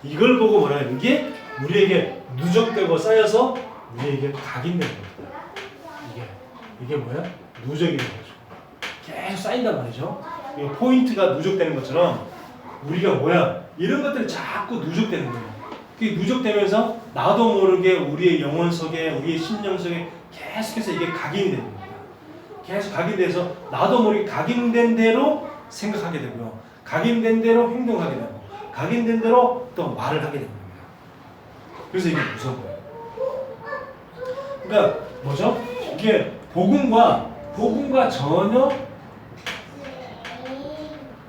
[SPEAKER 1] 이걸 보고 뭐라 해요? 이게 우리에게 누적되고 쌓여서 우리에게 각인된 겁니다. 이게 뭐야? 누적이 되는 거죠. 계속 쌓인단 말이죠. 이 포인트가 누적되는 것처럼 우리가 뭐야? 이런 것들이 자꾸 누적되는 거예요. 그게 누적되면서 나도 모르게 우리의 영혼 속에, 우리의 심령 속에 계속해서 이게 각인이 되는 겁니다. 계속 각인돼서 나도 모르게 각인된 대로 생각하게 되고요. 각인된 대로 행동하게 되고, 각인된 대로 또 말을 하게 되는 겁니다. 그래서 이게 무서운 거예요. 그러니까 뭐죠? 이게 복음과 전혀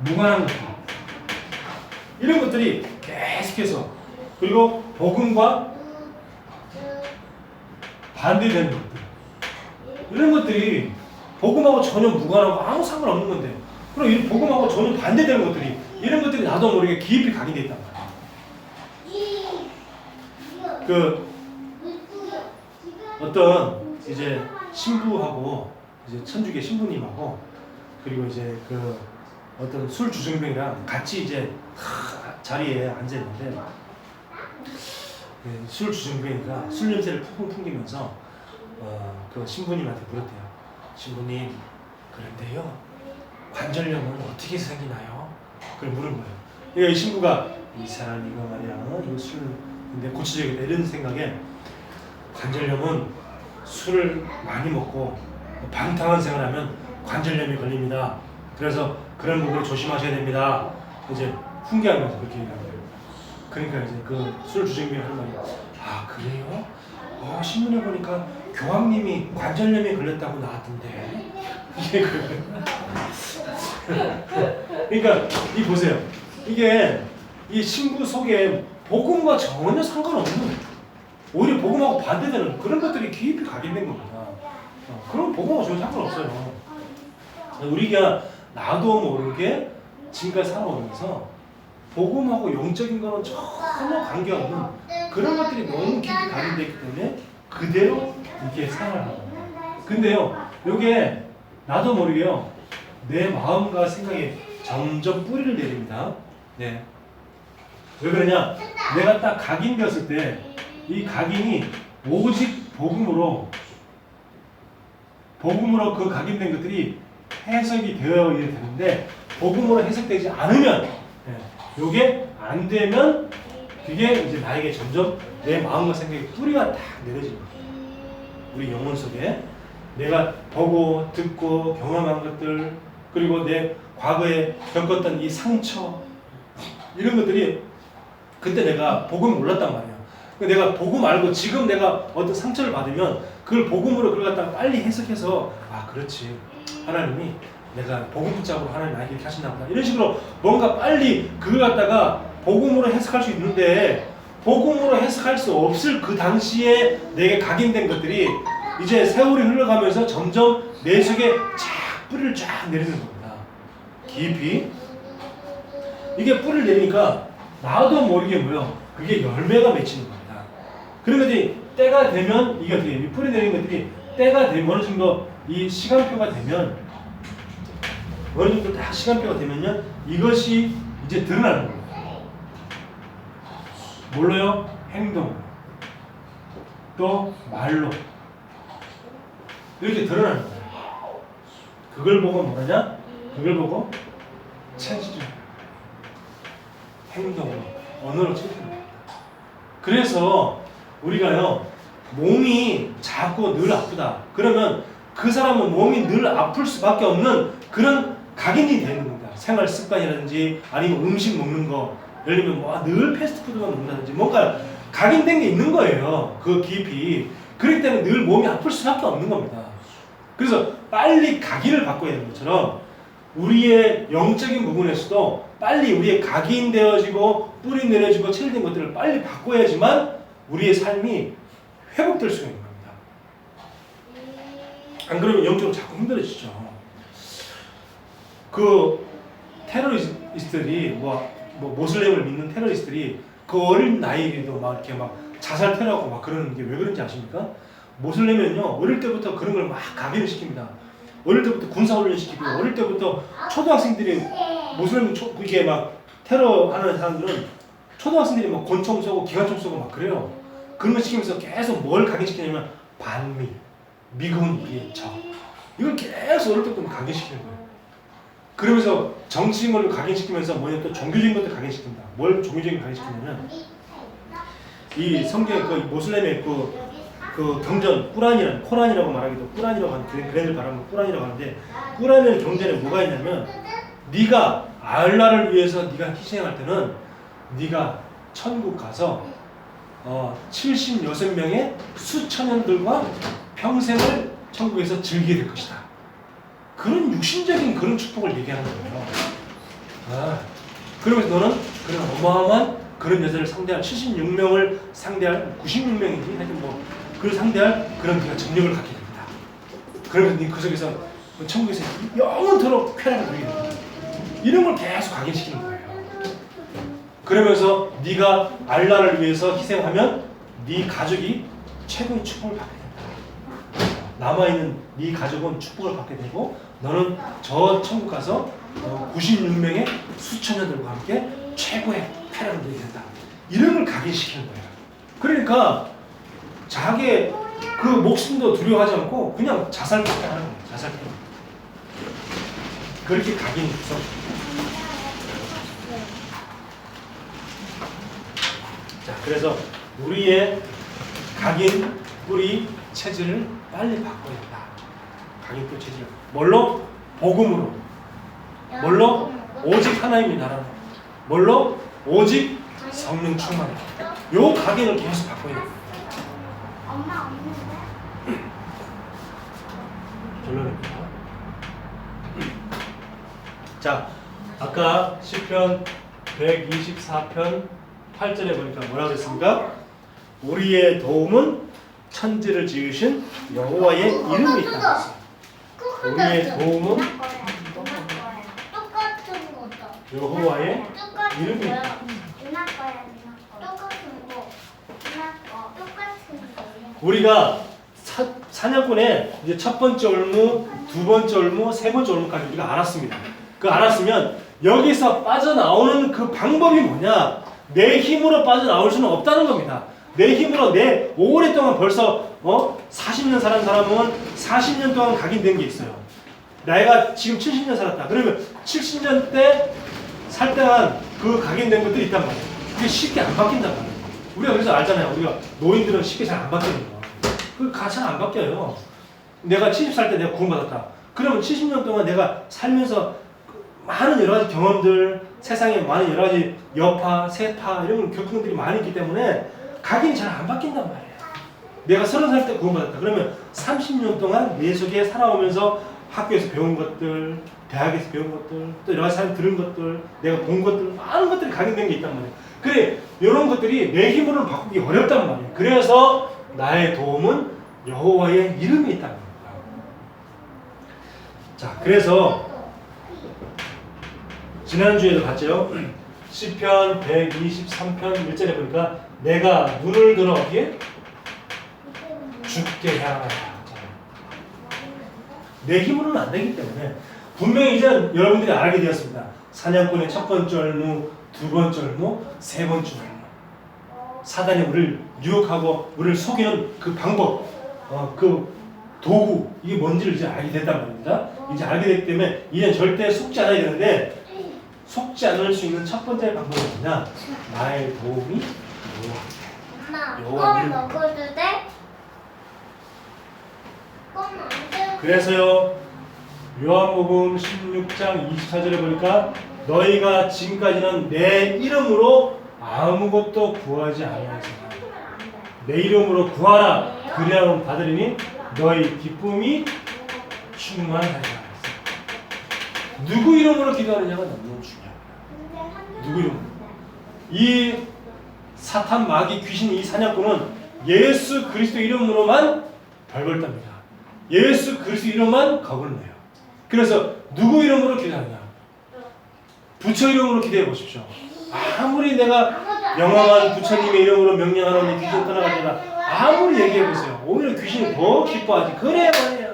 [SPEAKER 1] 무관한 것들. 이런 것들이 계속해서 그리고 복음과 반대되는 것들. 이런 것들이 복음하고 전혀 무관하고 아무 상관없는 건데 그럼 이 복음하고 전혀 반대되는 것들이 이런 것들이 나도 모르게 깊이 각인되어 있단 말이야. 그 어떤 이제 신부하고 이제 천주교 신부님하고 그리고 이제 그 어떤 술 주정뱅이랑 같이 이제 자리에 앉아 있는데 술 주정뱅이가 술 냄새를 푹푹 풍기면서 그 신부님한테 물었대요. 신부님, 그런데요 관절염은 어떻게 생기나요? 그걸 물은 거예요. 그러니까 이 신부가 이 사람 이거 말이야 이거 술 근데 고쳐야겠다 이런 생각에 관절염은 술을 많이 먹고 방탕한 생활하면 관절염이 걸립니다. 그래서 그런 부분을 조심하셔야 됩니다. 이제 훈계하면서 그렇게 얘기하는 거예요. 그러니까 이제 그 술 주정뱅이 하는 말이 아 그래요? 신문에 보니까 교황님이 관절염에 걸렸다고 나왔던데 이게 그러니까 이 보세요. 이게 이 신부 속에 복음과 전혀 상관없는 오히려 복음하고 반대되는 그런 것들이 깊이 각인된 겁니다. 그런 복음하고 전혀 상관없어요. 우리가 나도 모르게 지금까지 살아오면서 복음하고 영적인 거는 전혀 관계없는 그런 것들이 너무 깊이 각인되어 있기 때문에 그대로 이렇게 생활하는 겁니다. 근데요, 이게 나도 모르게요, 내 마음과 생각에 점점 뿌리를 내립니다. 네. 왜 그러냐? 내가 딱 각인되었을 때 이 각인이 오직 복음으로 그 각인된 것들이 해석이 되어야 되는데 복음으로 해석되지 않으면 요게 안 되면 그게 이제 나에게 점점 내 마음과 생각에 뿌리가 딱 내려지는 거예요. 우리 영혼 속에 내가 보고 듣고 경험한 것들 그리고 내 과거에 겪었던 이 상처 이런 것들이 그때 내가 복음을 몰랐단 말이야. 내가 복음 알고 지금 내가 어떤 상처를 받으면 그걸 복음으로 그걸 갖다가 빨리 해석해서 아 그렇지 하나님이 내가 복음 붙잡으로 하나님 나에게 이렇게 하신다 보다 이런 식으로 뭔가 빨리 그걸 갖다가 복음으로 해석할 수 있는데 복음으로 해석할 수 없을 그 당시에 내게 각인된 것들이 이제 세월이 흘러가면서 점점 내 속에 쫙 뿌리를 쫙 내리는 겁니다. 깊이 이게 뿌리를 내리니까 나도 모르게 뭐요 그게 열매가 맺히는 겁니다. 그런 것들이 때가 되면 이게 어떻게 이 뿌리 내리는 것들이 때가 되면 어느 정도 이 시간표가 되면 어느 정도 딱 시간표가 되면요 이것이 이제 드러나는 거예요. 뭘로요? 행동 또 말로 이렇게 드러나는 거예요. 그걸 보고 뭐하냐? 그걸 보고 체질 행동으로 언어로 체질을 합니다. 그래서 우리가요 몸이 자꾸 늘 아프다 그러면 그 사람은 몸이 늘 아플 수밖에 없는 그런 각인이 되는 겁니다. 생활 습관이라든지 아니면 음식 먹는 거 예를 들면 뭐 늘 패스트푸드만 먹는다든지 뭔가 각인된 게 있는 거예요. 그 깊이 그렇기 때문에 늘 몸이 아플 수밖에 없는 겁니다. 그래서 빨리 각인을 바꿔야 되는 것처럼 우리의 영적인 부분에서도 빨리 우리의 각인되어지고 뿌리 내려지고 체질된 것들을 빨리 바꿔야지만 우리의 삶이 회복될 수가 있는 겁니다. 안 그러면 영적으로 자꾸 힘들어지죠. 그 테러리스트들이 뭐 모슬렘을 믿는 테러리스트들이 그 어린 나이에도 막 이렇게 막 자살 테러하고 막 그러는 게 왜 그런지 아십니까? 모슬렘은요 어릴 때부터 그런 걸 막 각인을 시킵니다. 어릴 때부터 군사훈련 시키고 어릴 때부터 초등학생들이 모슬렘 그게 막 테러하는 사람들은 초등학생들이 막 권총 쏘고 기관총 쏘고 막 그래요. 그런 거 시키면서 계속 뭘 각인시키냐면 반미, 미군 우리의 적 이걸 계속 어릴 때부터 각인시키는 거예요. 그러면서 정치인 걸로 각인시키면서 뭐냐 또 종교적인 것도 각인시킨다. 뭘 종교적인 각인시키냐면 이 성경의 그 모슬렘의 그 경전 코란이라고 말하기도 꾸란이라고 하는 그랜을 말하면 꾸란이라고 하는데 꾸란의 경전에 뭐가 있냐면 네가 알라를 위해서 네가 희생할 때는 네가 천국 가서 76명의 수천년들과 평생을 천국에서 즐기게 될 것이다. 그런 육신적인 그런 축복을 얘기하는 거예요. 그러면서 너는 그런 어마어마한 그런 여자를 상대할 76명을 상대할 96명인지 하여튼 뭐 그걸 상대할 그런 네가 정력을 갖게 됩니다. 그러면서 네 그 속에서 천국에서 영원토록 쾌락을 누리게 됩니다. 이런 걸 계속 각인시키는 거예요. 그러면서 네가 알라를 위해서 희생하면 네 가족이 최고의 축복을 받게 된다. 남아있는 네 가족은 축복을 받게 되고 너는 저 천국 가서 96명의 수천년들과 함께 최고의 쾌락을 누리게 된다. 이런 걸 각인시키는 거예요. 그러니까 자기의 그 목숨도 두려워하지 않고 그냥 자살밖에 하는 거예요. 자살밖에. 그렇게 각인이 있어. 자, 그래서 우리의 각인 뿌리 체질을 빨리 바꿔야 된다. 각인 뿌리 체질. 뭘로? 복음으로. 뭘로? 오직 하나님의 나라로. 뭘로? 오직 성령 충만으로. 요 각인을 계속 바꿔야 됩니다.
[SPEAKER 2] 엄마 없는데?
[SPEAKER 1] 결론입니다. 자, 아까 시편 124편 8절에 보니까 뭐라고 그랬습니까? 우리의 도움은 천지를 지으신 여호와의 이름에 있다. 우리의 도움은
[SPEAKER 2] 똑같은 거죠.
[SPEAKER 1] 여호와의 이름이 있다.
[SPEAKER 2] 누나 거야, 누나 거. 똑같은 거. 누나 거. 똑같은 거.
[SPEAKER 1] 우리가 사냥꾼의 이제 첫 번째 올무, 두 번째 올무, 세 번째 올무까지 우리가 알았습니다. 그 알았으면 여기서 빠져나오는 그 방법이 뭐냐? 내 힘으로 빠져나올 수는 없다는 겁니다. 내 힘으로 내 오랫동안 벌써 40년 살은 사람은 40년 동안 각인된 게 있어요. 내가 지금 70년 살았다. 그러면 70년 때 살 때만 그 각인된 것들이 있단 말이에요. 그게 쉽게 안 바뀐단 말이에요. 우리가 그래서 알잖아요. 우리가 노인들은 쉽게 잘 안 바뀌는 거. 그 잘 안 바뀌어요. 내가 70살 때 내가 구원받았다. 그러면 70년 동안 내가 살면서 많은 여러 가지 경험들, 세상에 많은 여러 가지 여파, 세파 이런 겪은 것들이 많이 있기 때문에 각인이 잘 안 바뀐단 말이에요. 내가 30살 때 구원받았다. 그러면 30년 동안 내 속에 살아오면서 학교에서 배운 것들, 대학에서 배운 것들, 또 여러 가지 사람 들은 것들, 내가 본 것들, 많은 것들이 각인된 게 있단 말이에요. 그래, 이런 것들이 내 힘으로는 바꾸기 어렵단 말이에요. 그래서 나의 도움은 여호와의 이름이 있다는 겁니다. 자, 그래서 지난주에도 봤죠? 시편 123편 1절에 보니까 내가 눈을 들어 어디에? 주께 향하라. 내 힘으로는 안 되기 때문에 분명히 이제 여러분들이 알게 되었습니다. 사냥꾼의 첫 번째 올무, 두 번째 올무, 세 번째 올무. 사단이 우리를 유혹하고 우리를 속이는 그 방법, 그 도구, 이게 뭔지를 이제 알게 됐단 말입니다. 이제 알게 됐기 때문에 이제 절대 속지 않아야 되는데 속지 않을 수 있는 첫 번째 방법이 뭐냐? 나의 도움이
[SPEAKER 2] 엄마,
[SPEAKER 1] 여호와
[SPEAKER 2] 껌 먹어도 돼? 껌 안 돼?
[SPEAKER 1] 그래서요 요한복음 16장 24절에 보니까 너희가 지금까지는 내 이름으로 아무것도 구하지 아니하였으나 내 이름으로 구하라 그리하면 받으리니 너희 기쁨이 충만하리라. 누구 이름으로 기도하느냐가 너무 중요합니다. 누구 이름? 이 사탄 마귀 귀신 이 사냥꾼은 예수 그리스도 이름으로만 벌벌 떱니다. 예수 그리스도 이름만 겁을 내요. 그래서 누구 이름으로 기도하냐? 부처 이름으로 기도해 보십시오. 아무리 내가 영원한 부처님의 이름으로 명령하노니 귀신 떠나가리라 아무리 얘기해 보세요. 오히려 귀신이 더 기뻐하지. 그래 말이야.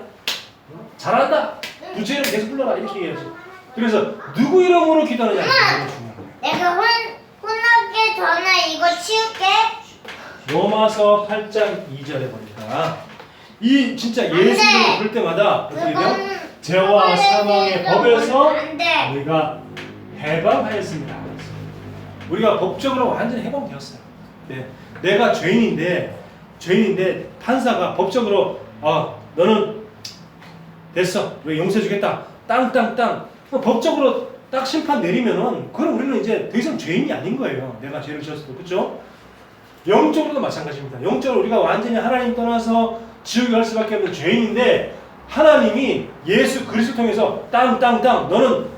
[SPEAKER 1] 잘한다. 부처 이름 계속 불러라 이렇게 얘기하지. 그래서 누구 이름으로 기도하느냐 이게 중요한 거예요.
[SPEAKER 2] 내가 혼나기 전에 이거 치울게.
[SPEAKER 1] 로마서 8장 2절에 보니까 이 진짜 예수 이름을 부를 때마다 어떻게 돼요? 죄와 사망의 법에서 우리가 해방하였습니다. 우리가 법적으로 완전히 해방되었어요. 네. 내가 죄인인데 판사가 법적으로 너는 됐어. 왜 용서해주겠다. 땅땅땅. 법적으로 딱 심판 내리면은 그럼 우리는 이제 더 이상 죄인이 아닌 거예요. 내가 죄를 지었어도 그렇죠? 영적으로도 마찬가지입니다. 영적으로 우리가 완전히 하나님 떠나서 지옥에 갈 수밖에 없는 죄인인데 하나님이 예수 그리스도 통해서 땅땅땅 너는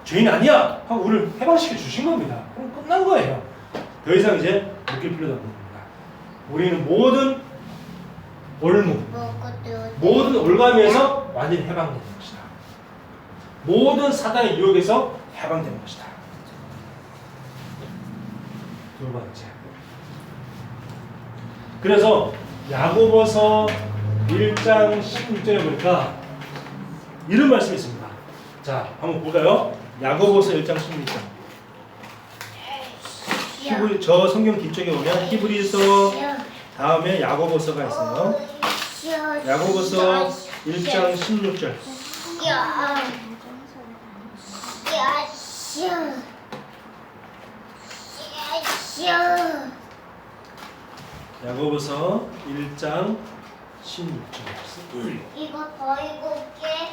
[SPEAKER 1] 죄인 아니야 하고 우리를 해방시켜 주신 겁니다. 그럼 끝난 거예요. 더 이상 이제 느낄 필요도 없는 겁니다. 우리는 모든 올무, 모든 올감에서 완전히 해방되는 것이다. 모든 사단의 유혹에서 해방되는 것이다. 두 번째. 그래서 야고보서 1장 16절에 보니까 이런 말씀이 있습니다. 자, 한번 볼까요? 야고보서 1장 16절. 저 성경 뒤쪽에 보면 히브리서 다음에 야고보서가 있어요. 야고보서 1장 16절. 야고보서 1장 16절.
[SPEAKER 2] 이거 더 읽을게.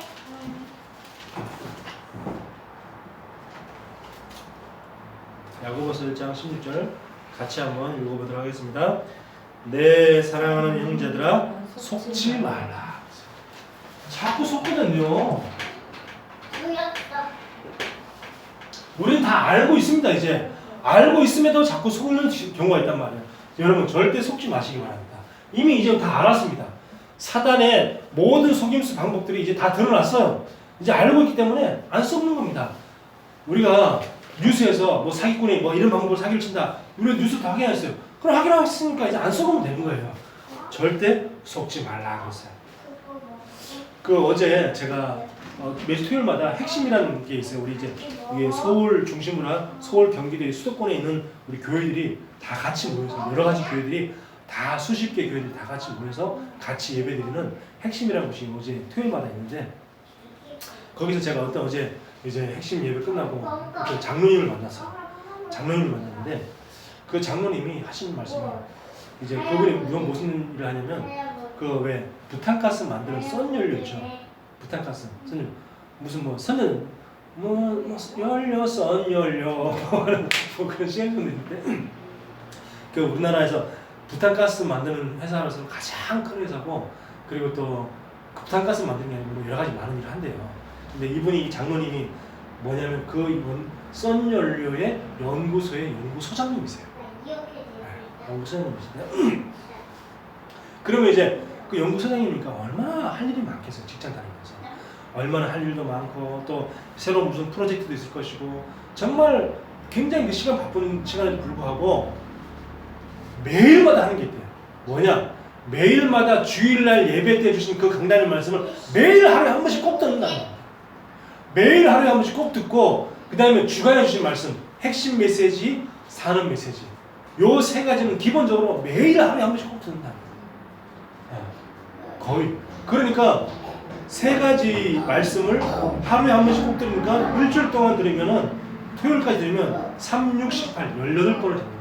[SPEAKER 1] 야고보서 1장 16절 같이 한번 읽어보도록 하겠습니다. 내 사랑하는 형제들아 속지 말라. 자꾸 속거든요. 우리는 다 알고 있습니다. 이제 알고 있음에도 자꾸 속는 경우가 있단 말이에요. 여러분 절대 속지 마시기 바랍니다. 이미 이제 다 알았습니다. 사단의 모든 속임수 방법들이 이제 다 드러났어요. 이제 알고 있기 때문에 안 속는 겁니다. 우리가 뉴스에서 뭐 사기꾼이 뭐 이런 방법으로 사기를 친다. 우리가 뉴스 다 확인했어요. 그럼 확인했으니까 이제 안 속으면 되는 거예요. 절대 속지 말라 그랬어요. 그 어제 제가 매주 토요일마다 핵심이라는 게 있어요. 우리 이제 이게 서울 중심으로 한 서울 경기도 수도권에 있는 우리 교회들이 다 같이 모여서 여러 가지 교회들이 다 수십 개 교회들이 다 같이 모여서 같이 예배드리는 핵심이라는 곳이 어제 토요일마다 있는데 거기서 제가 어제 이제 핵심 예배 끝나고 그 장로님을 만났어요. 장로님을 만났는데 그 장로님이 하시는 말씀이 이제 그분이 무슨 일을 하냐면 그 왜 부탄가스 만드는 썬연료 있죠. 부탄가스 썬연료 무슨 뭐 선은 뭐 연료 썬연료 뭐 그런 시행령인데 그 우리나라에서 부탄가스 만드는 회사로서 가장 큰 회사고 그리고 또 부탄가스 만드는 게 아니고 여러 가지 많은 일을 한대요. 근데 이분이 장로님이 뭐냐면 그 썬연료의 연구소의 연구소장님이세요. 연구소장님이신데 그러면 이제 그 연구소장이니까 얼마나 할 일이 많겠어요. 직장 다니면서 얼마나 할 일도 많고 또 새로운 무슨 프로젝트도 있을 것이고 정말 굉장히 그 시간 바쁜 시간에도 불구하고 매일마다 하는 게 있대요. 뭐냐? 매일마다 주일날 예배 때 주신 그 강단의 말씀을 매일 하루에 한 번씩 꼭 듣는다. 매일 하루에 한 번씩 꼭 듣고 그 다음에 주간에 주신 말씀 핵심 메시지, 사는 메시지 요 세 가지는 기본적으로 매일 하루에 한 번씩 꼭 듣는다. 거의 그러니까 세 가지 말씀을 하루에 한 번씩 꼭 들으니까 일주일 동안 들으면은 토요일까지 들으면 3, 6, 18, 18번을 듣는 거예요.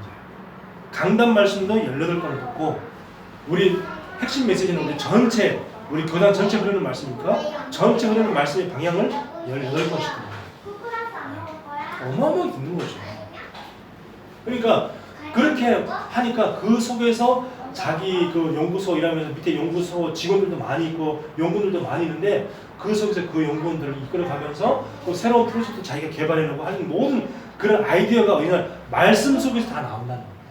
[SPEAKER 1] 강단 말씀도 18번을 듣고 우리 핵심 메시지는 우리 교단 전체 흐르는 말씀이니까 전체 흐르는 말씀의 방향을 18번씩 듣는 거예요. 어마어마하게 듣는 거죠. 그러니까 그렇게 하니까 그 속에서 자기 그 연구소 일하면서 밑에 연구소 직원들도 많이 있고 연구원들도 많이 있는데 그 속에서 그 연구원들을 이끌어가면서 또 새로운 프로젝트 자기가 개발해내고 하는 모든 그런 아이디어가 그냥 말씀 속에서 다 나온다는 겁니다.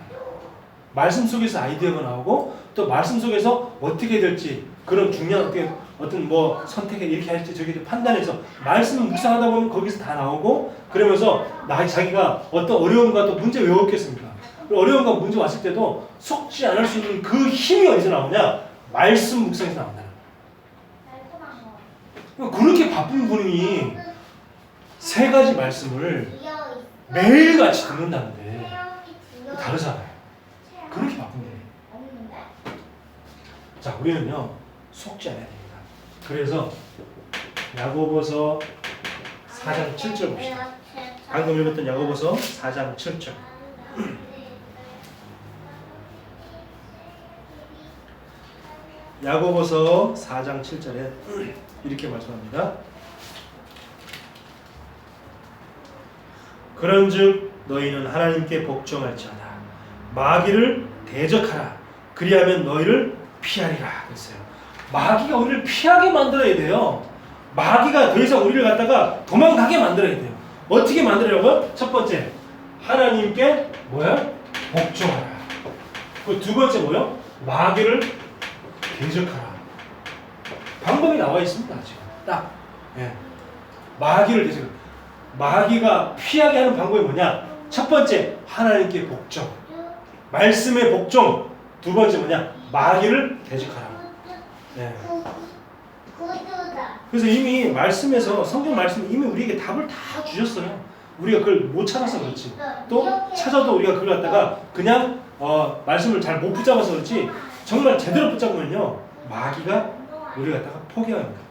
[SPEAKER 1] 말씀 속에서 아이디어가 나오고 또 말씀 속에서 어떻게 될지 그런 중요한 어떤 뭐 선택을 이렇게 할지 저렇게 판단해서 말씀을 묵상하다 보면 거기서 다 나오고 그러면서 자기가 어떤 어려움과 또 문제 왜 없겠습니까? 어려움과 문제 왔을 때도 속지 않을 수 있는 그 힘이 어디서 나오냐? 말씀 묵상에서 나온다는 거예요. 그렇게 바쁜 분이 세 가지 말씀을 매일같이 듣는다는데 다르잖아요. 그렇게 바쁜 분이. 자, 우리는요 속지 않아야 됩니다. 그래서 야고보서 4장 7절 봅시다. 방금 읽었던 야고보서 4장 7절. 야고보서 4장 7절에 이렇게 말씀합니다. 그런즉 너희는 하나님께 복종할지어다. 마귀를 대적하라. 그리하면 너희를 피하리라. 그랬어요. 마귀가 우리를 피하게 만들어야 돼요. 마귀가 더 이상 우리를 갖다가 도망가게 만들어야 돼요. 어떻게 만들려고요? 첫 번째, 하나님께 뭐야? 복종하라. 그 두 번째 뭐요? 마귀를 대적하라. 방법이 나와 있습니다. 지금 딱. 예. 마귀를 대적. 마귀가 피하게 하는 방법이 뭐냐? 첫 번째, 하나님께 복종. 말씀의 복종. 두 번째 뭐냐? 마귀를 대적하라. 예. 그래서 이미 말씀에서 성경 말씀 이미 우리에게 답을 다 주셨어요. 우리가 그걸 못 찾아서 그렇지. 또 찾아도 우리가 그걸 갖다가 그냥 말씀을 잘 못 붙잡아서 그렇지. 정말 제대로 붙잡으면요 마귀가 우리 갖다가 포기합니다.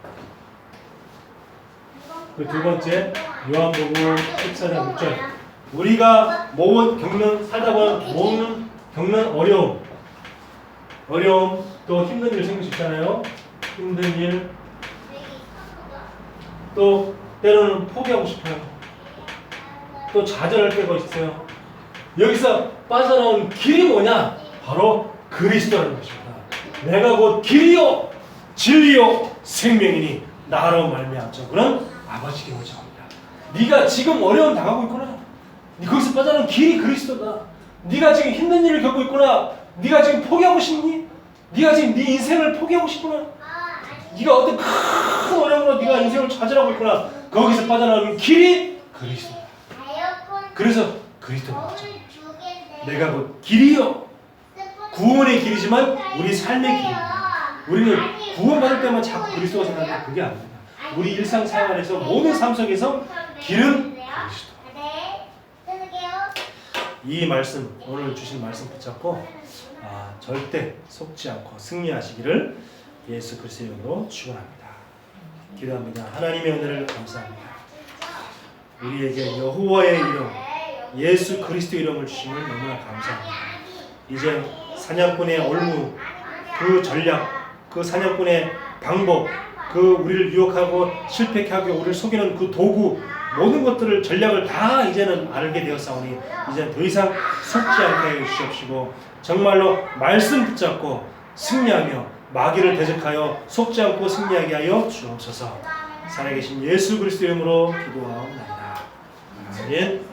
[SPEAKER 1] 그 두 번째 요한복음 14장 6절 우리가 살다 보면 겪는 어려움 또 힘든 일 생길 수 있잖아요. 힘든 일 또 때로는 포기하고 싶어요. 또 좌절할 때가 있어요. 여기서 빠져나온 길이 뭐냐? 바로 그리스도라는 것입니다. 내가 곧 길이요 진리요 생명이니 나로 말미암자 그는 아버지께 오자 합니다. 네가 지금 어려움 당하고 있구나. 거기서 빠져나온 길이 그리스도다. 네가 지금 힘든 일을 겪고 있구나. 네가 지금 포기하고 싶니? 네가 지금 네 인생을 포기하고 싶구나. 네가 어떤 큰 어려움으로 네가 인생을 좌절하고 있구나. 거기서 빠져나오는 길이 그리스도다. 그래서 그리스도가 맞죠. 내가 곧 길이요 구원의 길이지만 우리 삶의 길입니다. 우리는 구원받을 때만 자꾸 그리스도가 생각하는 그게 아닙니다. 우리 일상생활에서 모든 삶 속에서 길은 그리스도. 이 말씀, 오늘 주신 말씀 붙잡고 절대 속지 않고 승리하시기를 예수 그리스도의 이름으로 축원합니다. 기도합니다. 하나님의 은혜를 감사합니다. 우리에게 여호와의 이름, 예수 그리스도의 이름을 주심을 너무나 감사합니다. 이제 사냥꾼의 올무, 그 전략, 그 사냥꾼의 방법, 그 우리를 유혹하고 실패케 하고 우리를 속이는 그 도구, 모든 것들을 전략을 다 이제는 알게 되었사오니 이제는 더 이상 속지 않게 해주시옵시고 정말로 말씀 붙잡고 승리하며 마귀를 대적하여 속지 않고 승리하게 하여 주옵소서. 살아계신 예수 그리스도의 이름으로 기도하옵나이다. 아멘.